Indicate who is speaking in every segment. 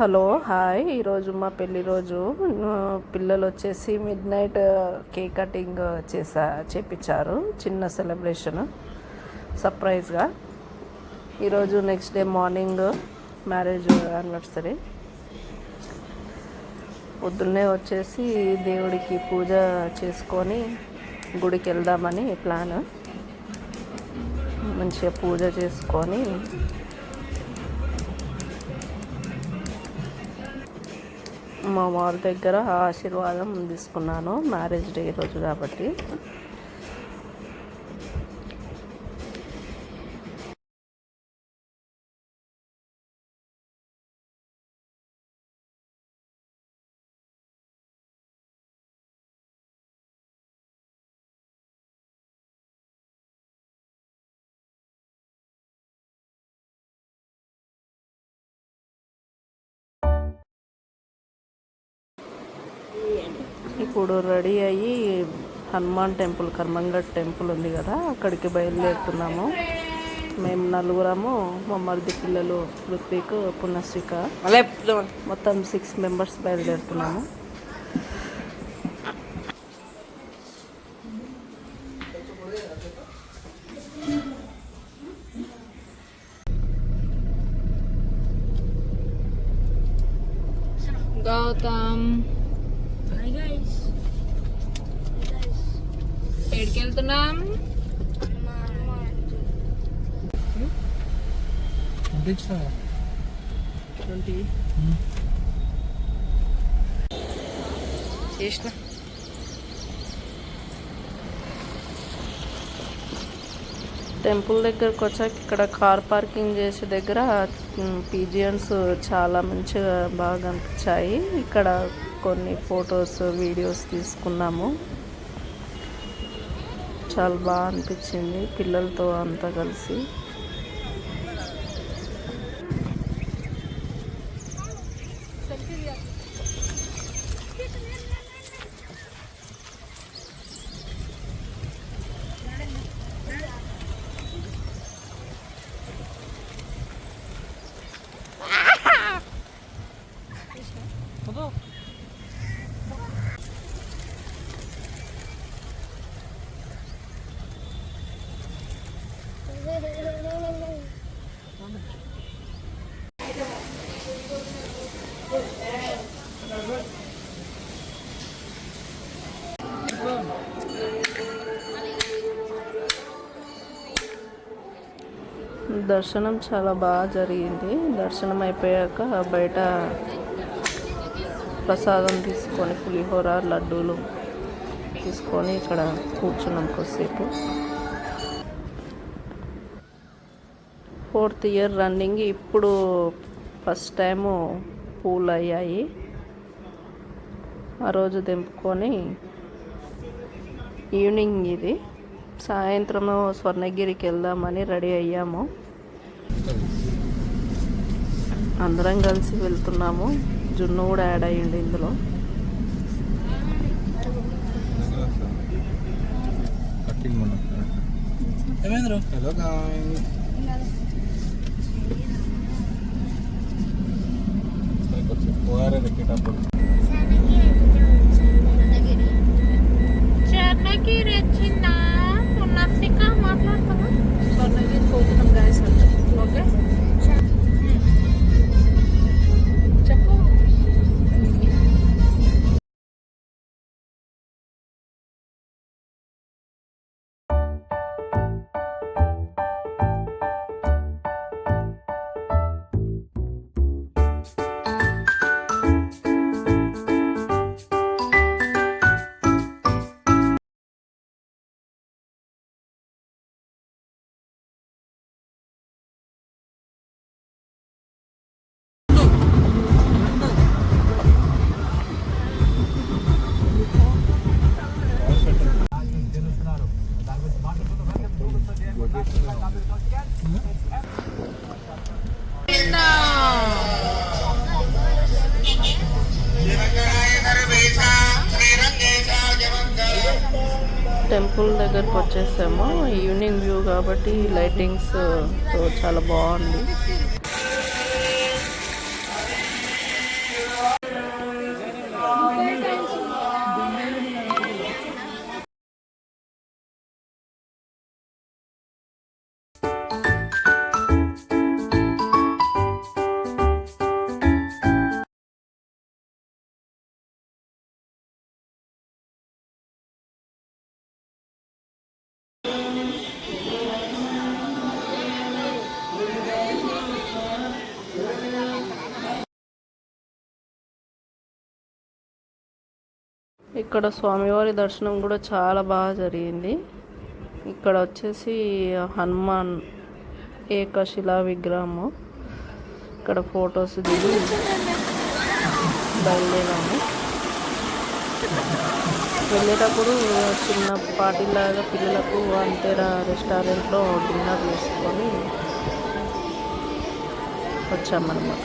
Speaker 1: Hello hi, ఈరోజు మా పెళ్ళి రోజు. పిల్లలు వచ్చేసి మిడ్ నైట్ కేక్ కటింగ్ చేపించారు. చిన్న సెలబ్రేషన్ సర్ప్రైజ్గా. ఈరోజు next day morning marriage anniversary. పొద్దున్నే వచ్చేసి దేవుడికి పూజ చేసుకొని గుడికి వెళ్దామని ప్లాన్. మంచిగా పూజ చేసుకొని మా వారి దగ్గర ఆశీర్వాదం తీసుకున్నాను. మ్యారేజ్ డే రోజు కాబట్టి. ఇప్పుడు రెడీ అయ్యి హనుమాన్ టెంపుల్, కర్మంగఢ్ టెంపుల్ ఉంది కదా, అక్కడికి బయలుదేరుతున్నాము. మేము నలుగురము, మా మరిది పిల్లలు ఋత్విక్, పునశ్రిక, మొత్తం 6 మెంబర్స్ బయలుదేరుతున్నాము.
Speaker 2: గౌతమ్ ఎక్కడికి వెళ్తున్నాం?
Speaker 1: టెంపుల్ దగ్గరకు వచ్చాక ఇక్కడ కార్ పార్కింగ్ చేసే దగ్గర పీజియన్స్ చాలా మంచిగా బాగా అనిపించాయి. ఇక్కడ కొన్ని ఫొటోస్, వీడియోస్ తీసుకున్నాము. చాలా బాగా అనిపించింది పిల్లలతో అంతా కలిసి. దర్శనం చాలా బాగా జరిగింది. దర్శనం అయిపోయాక బయట ప్రసాదం తీసుకొని, పులిహోర, లడ్డూలు తీసుకొని ఇక్కడ కూర్చున్నాం కొద్దిసేపు. 4th year running. ఇప్పుడు ఫస్ట్ టైము పూలు అయ్యాయి. ఆ రోజు తెంపుకొని ఈవినింగ్ ఇది సాయంత్రం స్వర్ణగిరికి వెళ్దామని రెడీ అయ్యాము. అందరం కలిసి వెళ్తున్నాము. జున్ను కూడా యాడ్ అయ్యింది ఇందులో.
Speaker 2: స్వర్ణగిరి వచ్చిందా? పునశ్రిక మాట్లాడుతున్నా.
Speaker 1: స్వర్ణగిరి పోతున్నాం గాయస్. ఓకే చెప్పు. టెంపుల్ దగ్గరకు వచ్చేసాము. ఈవినింగ్ వ్యూ కాబట్టి లైటింగ్స్ తో చాలా బాగుంది. ఇక్కడ స్వామివారి దర్శనం కూడా చాలా బాగా జరిగింది. ఇక్కడ వచ్చేసి హనుమాన్ ఏకశిలా విగ్రహము. ఇక్కడ ఫొటోస్ దిగి బయలుదేరాము. వెళ్ళేటప్పుడు చిన్న పార్టీలాగా పిల్లలకు అంతేరా రెస్టారెంట్లో డిన్నర్ చేసుకొని వచ్చామన్నమాట.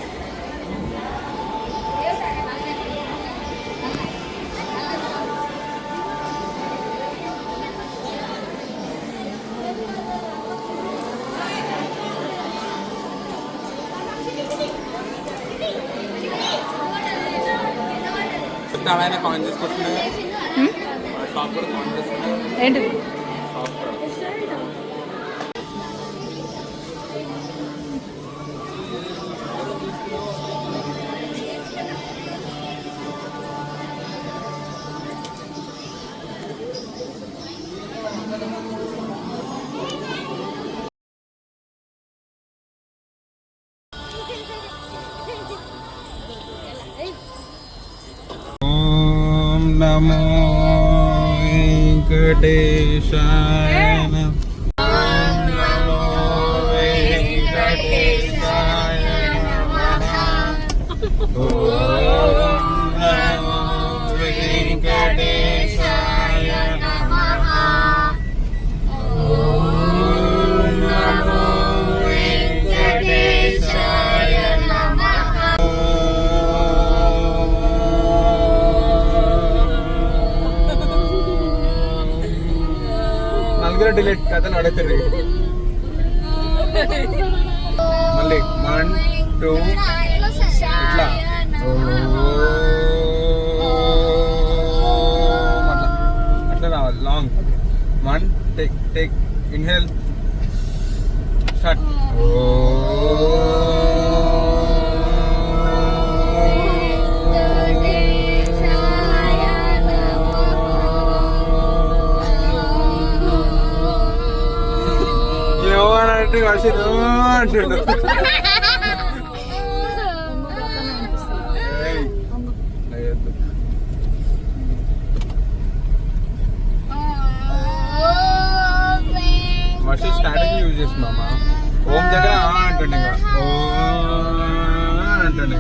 Speaker 1: ఏంటి
Speaker 3: నమో వెంకటేశాయ నమో వెంకటేశాయ నమః. ఓం నమో వెంకటేశాయ నమః. ఓం నమో వెంకటేశాయ నమః. నలుగురు డిలీట్ కథను అడుగుతుంది. మళ్ళీ 1 2 ఇట్లా అట్లా అట్లా రావాలి. Long 1 take inhale start. అంటే వర్షం అంటుండు. వర్షం స్ట్రాటజీ యూజ్ చేస్తున్నామా? ఓం దగ్గర అంటుండే అంటుండే.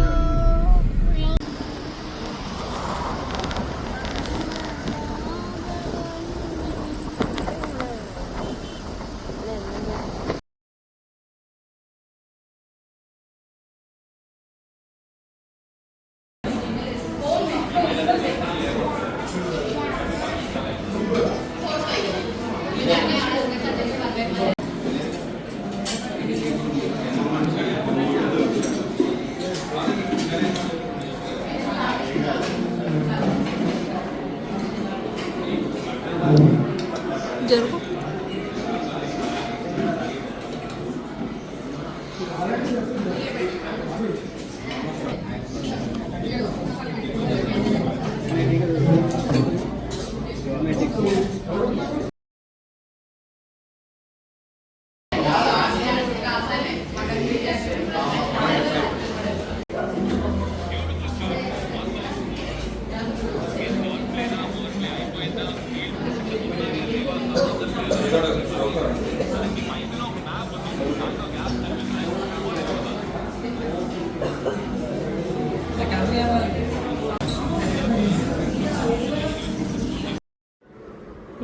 Speaker 1: జరుగు.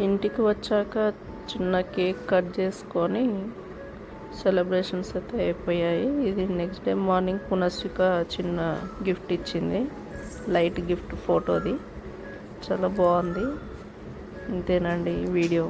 Speaker 1: ఇంటికి వచ్చాక చిన్న కేక్ కట్ చేసుకొని సెలబ్రేషన్స్ అయితే అయిపోయాయి. ఇది నెక్స్ట్ డే మార్నింగ్ పునస్విక చిన్న గిఫ్ట్ ఇచ్చింది, లైట్ గిఫ్ట్ ఫోటోది. చాలా బాగుంది. ఇంతేనండి ఈ వీడియో.